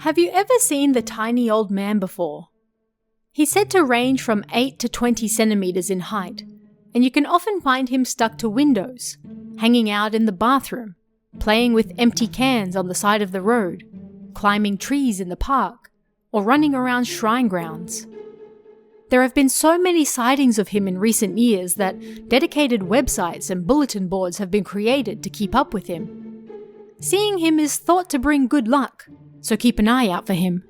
Have you ever seen the tiny old man before? He's said to range from 8 to 20 centimeters in height, and you can often find him stuck to windows, hanging out in the bathroom, playing with empty cans on the side of the road, climbing trees in the park, or running around shrine grounds. There have been so many sightings of him in recent years that dedicated websites and bulletin boards have been created to keep up with him. Seeing him is thought to bring good luck, so keep an eye out for him.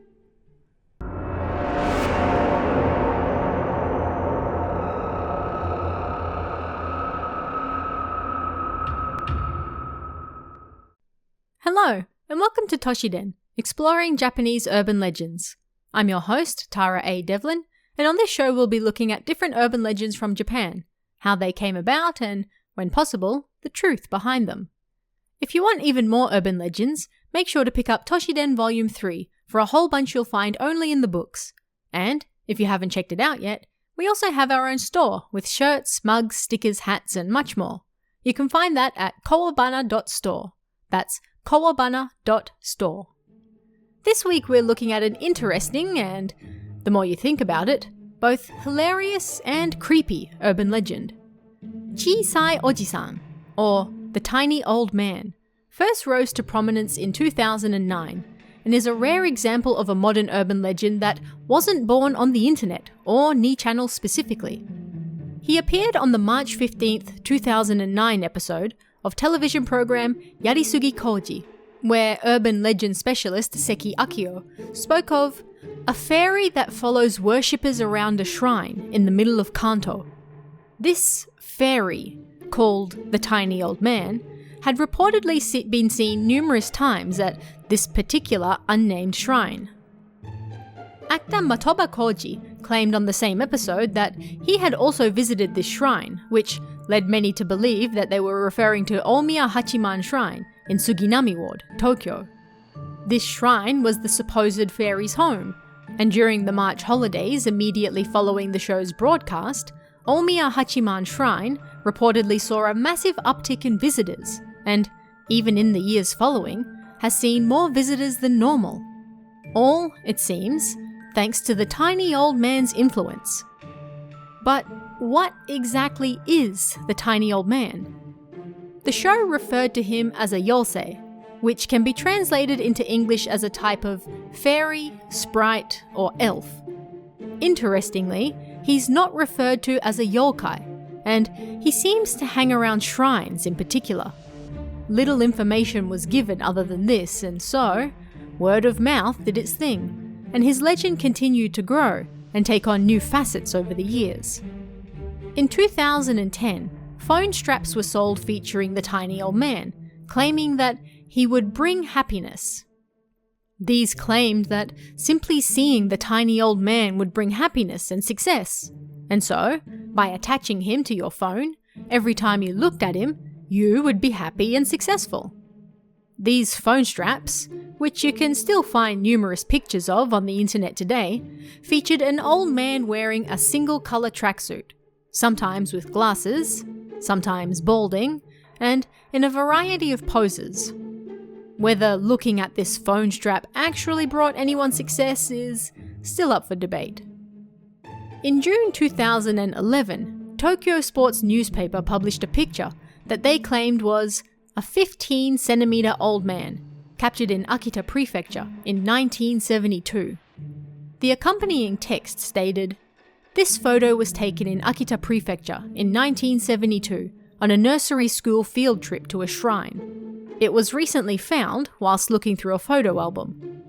Hello, and welcome to Toshiden, exploring Japanese urban legends. I'm your host, Tara A. Devlin, and on this show we'll be looking at different urban legends from Japan, how they came about, and, when possible, the truth behind them. If you want even more urban legends, make sure to pick up Toshiden Volume 3 for a whole bunch you'll find only in the books. And, if you haven't checked it out yet, we also have our own store with shirts, mugs, stickers, hats, and much more. You can find that at kawabana.store. That's kawabana.store. This week we're looking at an interesting and, the more you think about it, both hilarious and creepy urban legend. Chisai Oji-san, or the Tiny Old Man, first rose to prominence in 2009 and is a rare example of a modern urban legend that wasn't born on the internet or Ni Channel specifically. He appeared on the March 15th, 2009 episode of television program Yarisugi Koji, where urban legend specialist Seki Akio spoke of a fairy that follows worshippers around a shrine in the middle of Kanto. This fairy, called the Tiny Old Man, had reportedly been seen numerous times at this particular unnamed shrine. Actor Matoba Koji claimed on the same episode that he had also visited this shrine, which led many to believe that they were referring to Omiya Hachiman Shrine in Suginami Ward, Tokyo. This shrine was the supposed fairy's home, and during the March holidays immediately following the show's broadcast, Omiya Hachiman Shrine reportedly saw a massive uptick in visitors, and, even in the years following, has seen more visitors than normal. All, it seems, thanks to the tiny old man's influence. But what exactly is the Tiny Old Man? The show referred to him as a yosei, which can be translated into English as a type of fairy, sprite, or elf. Interestingly, he's not referred to as a yokai, and he seems to hang around shrines in particular. Little information was given other than this, and so, word of mouth did its thing, and his legend continued to grow and take on new facets over the years. In 2010, phone straps were sold featuring the Tiny Old Man, claiming that he would bring happiness. These claimed that simply seeing the Tiny Old Man would bring happiness and success, and so, by attaching him to your phone, every time you looked at him, you would be happy and successful. These phone straps, which you can still find numerous pictures of on the internet today, featured an old man wearing a single colour tracksuit, sometimes with glasses, sometimes balding, and in a variety of poses. Whether looking at this phone strap actually brought anyone success is still up for debate. In June 2011, Tokyo Sports newspaper published a picture that they claimed was a 15-centimeter old man, captured in Akita Prefecture in 1972. The accompanying text stated, "This photo was taken in Akita Prefecture in 1972 on a nursery school field trip to a shrine. It was recently found whilst looking through a photo album."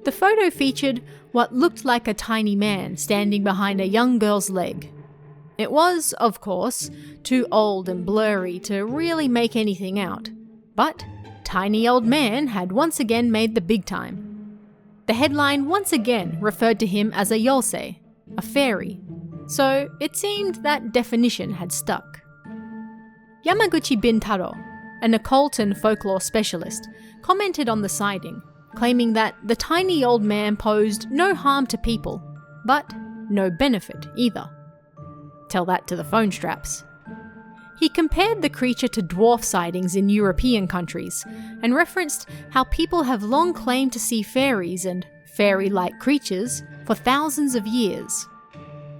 The photo featured what looked like a tiny man standing behind a young girl's leg. It was, of course, too old and blurry to really make anything out, but Tiny Old Man had once again made the big time. The headline once again referred to him as a yosei, a fairy, so it seemed that definition had stuck. Yamaguchi Bintaro, an occult and folklore specialist, commented on the sighting, claiming that the Tiny Old Man posed no harm to people, but no benefit either. Tell that to the phone straps. he compared the creature to dwarf sightings in European countries, and referenced how people have long claimed to see fairies and fairy-like creatures for thousands of years.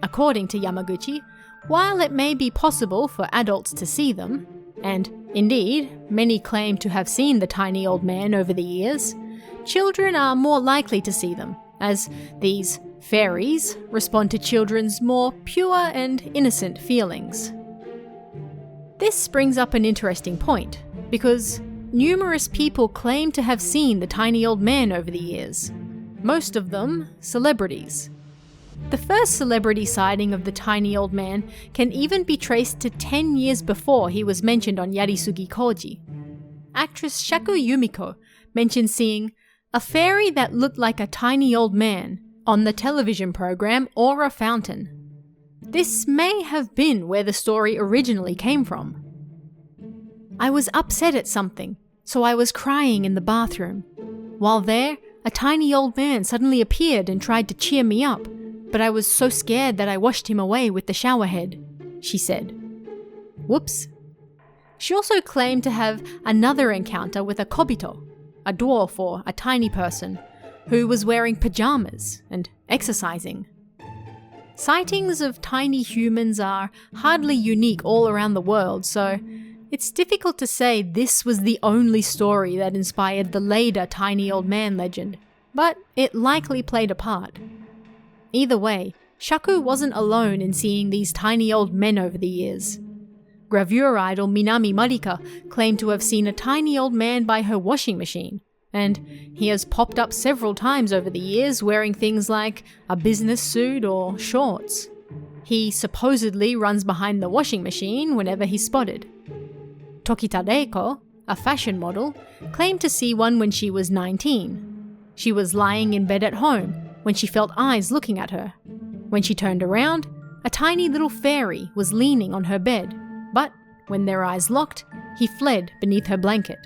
According to Yamaguchi, while it may be possible for adults to see them, and indeed, many claim to have seen the tiny old man over the years, children are more likely to see them, as these fairies respond to children's more pure and innocent feelings. This brings up an interesting point, because numerous people claim to have seen the tiny old man over the years, most of them celebrities. The first celebrity sighting of the tiny old man can even be traced to 10 years before he was mentioned on Yarisugi Koji. Actress Shaku Yumiko mentioned seeing a fairy that looked like a tiny old man on the television program Aura Fountain. This may have been where the story originally came from. I was upset at something, so I was crying in the bathroom. While there, a tiny old man suddenly appeared and tried to cheer me up, but I was so scared that I washed him away with the shower head, she said. Whoops. She also claimed to have another encounter with a kobito, a dwarf or a tiny person, who was wearing pajamas and exercising. Sightings of tiny humans are hardly unique all around the world, so it's difficult to say this was the only story that inspired the later tiny old man legend, but it likely played a part. Either way, Shaku wasn't alone in seeing these tiny old men over the years. Gravure idol Minami Marika claimed to have seen a tiny old man by her washing machine, and he has popped up several times over the years wearing things like a business suit or shorts. He supposedly runs behind the washing machine whenever he's spotted. Tokita Reiko, a fashion model, claimed to see one when she was 19. She was lying in bed at home when she felt eyes looking at her. When she turned around, a tiny little fairy was leaning on her bed, but when their eyes locked, he fled beneath her blanket.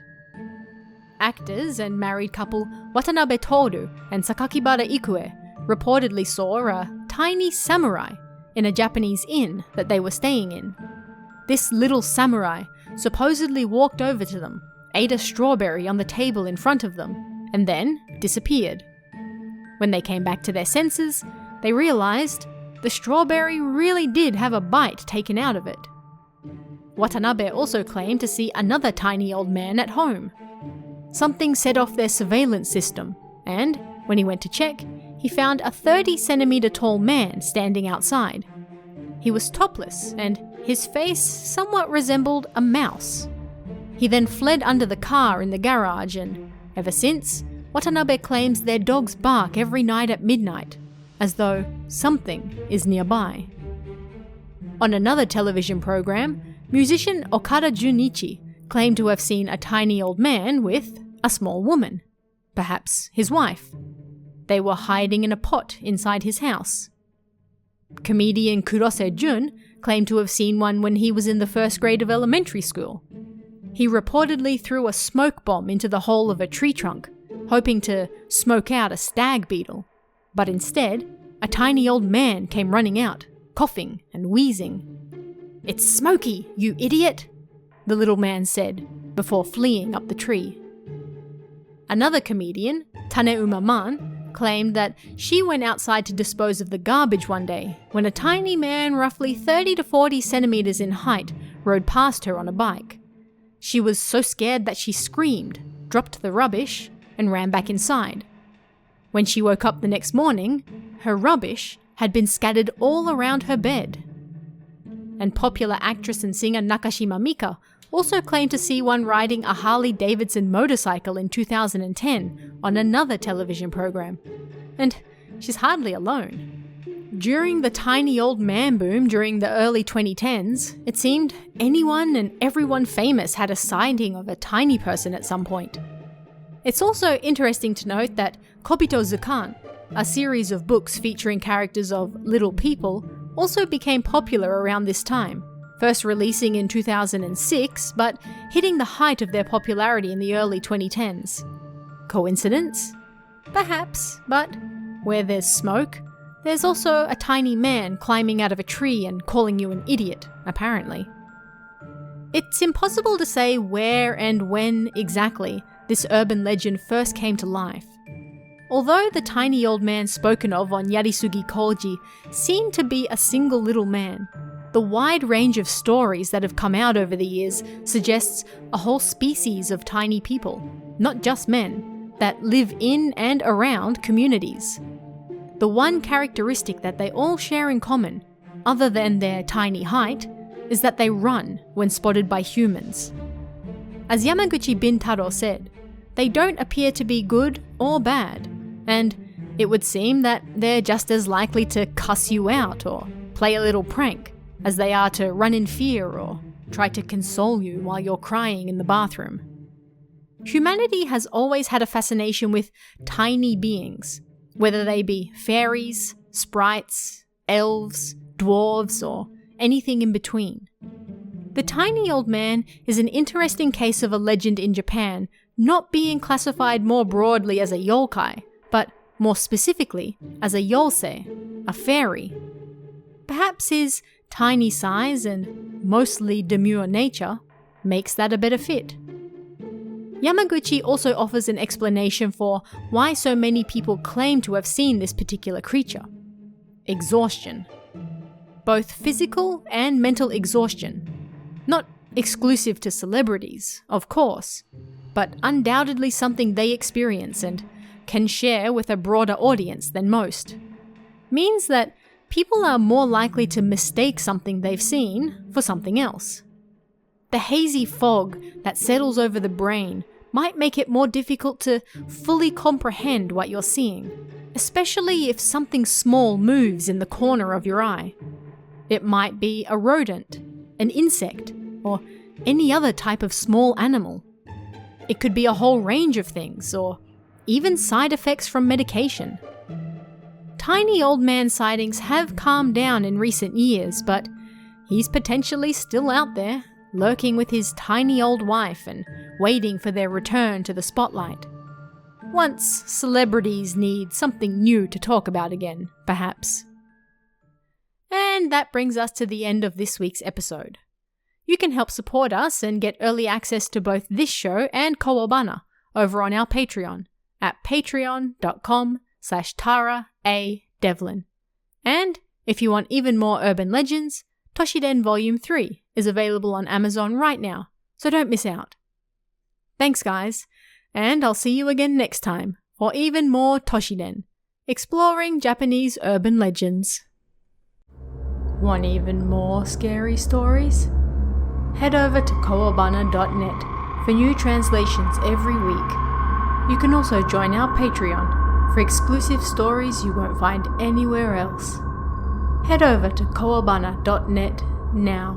Actors and married couple Watanabe Toru and Sakakibara Ikue reportedly saw a tiny samurai in a Japanese inn that they were staying in. This little samurai supposedly walked over to them, ate a strawberry on the table in front of them, and then disappeared. When they came back to their senses, they realized the strawberry really did have a bite taken out of it. Watanabe also claimed to see another tiny old man at home. Something set off their surveillance system, and when he went to check, he found a 30-centimeter tall man standing outside. He was topless, and his face somewhat resembled a mouse. He then fled under the car in the garage, and ever since, Watanabe claims their dogs bark every night at midnight, as though something is nearby. On another television program, musician Okada Junichi claimed to have seen a tiny old man with a small woman, perhaps his wife. They were hiding in a pot inside his house. Comedian Kurose Jun claimed to have seen one when he was in the first grade of elementary school. He reportedly threw a smoke bomb into the hole of a tree trunk, hoping to smoke out a stag beetle, but instead, a tiny old man came running out, coughing and wheezing. "It's Smokey, you idiot!" the little man said, before fleeing up the tree. Another comedian, Taneuma Man, claimed that she went outside to dispose of the garbage one day when a tiny man roughly 30 to 40 centimeters in height rode past her on a bike. She was so scared that she screamed, dropped the rubbish, and ran back inside. When she woke up the next morning, her rubbish had been scattered all around her bed. And popular actress and singer Nakashima Mika also claimed to see one riding a Harley-Davidson motorcycle in 2010 on another television program. And she's hardly alone. During the tiny old man boom during the early 2010s, it seemed anyone and everyone famous had a sighting of a tiny person at some point. It's also interesting to note that Kobito Zukan, a series of books featuring characters of little people, also became popular around this time, first releasing in 2006, but hitting the height of their popularity in the early 2010s. Coincidence? Perhaps, but where there's smoke, there's also a tiny man climbing out of a tree and calling you an idiot, apparently. It's impossible to say where and when exactly this urban legend first came to life. Although the tiny old man spoken of on Yarisugi Koji seemed to be a single little man, the wide range of stories that have come out over the years suggests a whole species of tiny people, not just men, that live in and around communities. The one characteristic that they all share in common, other than their tiny height, is that they run when spotted by humans. As Yamaguchi Bintaro said, they don't appear to be good or bad, and it would seem that they're just as likely to cuss you out or play a little prank as they are to run in fear or try to console you while you're crying in the bathroom. Humanity has always had a fascination with tiny beings, whether they be fairies, sprites, elves, dwarves, or anything in between. The tiny old man is an interesting case of a legend in Japan not being classified more broadly as a yokai, but more specifically as a yosei, a fairy. Perhaps his tiny size and mostly demure nature makes that a better fit. Yamaguchi also offers an explanation for why so many people claim to have seen this particular creature. Exhaustion. Both physical and mental exhaustion. Not exclusive to celebrities, of course, but undoubtedly something they experience and can share with a broader audience than most. Means that people are more likely to mistake something they've seen for something else. The hazy fog that settles over the brain might make it more difficult to fully comprehend what you're seeing, especially if something small moves in the corner of your eye. It might be a rodent, an insect, or any other type of small animal. It could be a whole range of things, or even side effects from medication. Tiny old man sightings have calmed down in recent years, but he's potentially still out there, lurking with his tiny old wife and waiting for their return to the spotlight. Once celebrities need something new to talk about again, perhaps. And that brings us to the end of this week's episode. You can help support us and get early access to both this show and Kawabana over on our Patreon at patreon.com/TaraADevlin. And if you want even more urban legends, Toshiden Volume 3 is available on Amazon right now, so don't miss out. Thanks guys, and I'll see you again next time for even more Toshiden, exploring Japanese urban legends. Want even more scary stories? Head over to kawabana.net for new translations every week. You can also join our Patreon for exclusive stories you won't find anywhere else. Head over to kawabana.net now.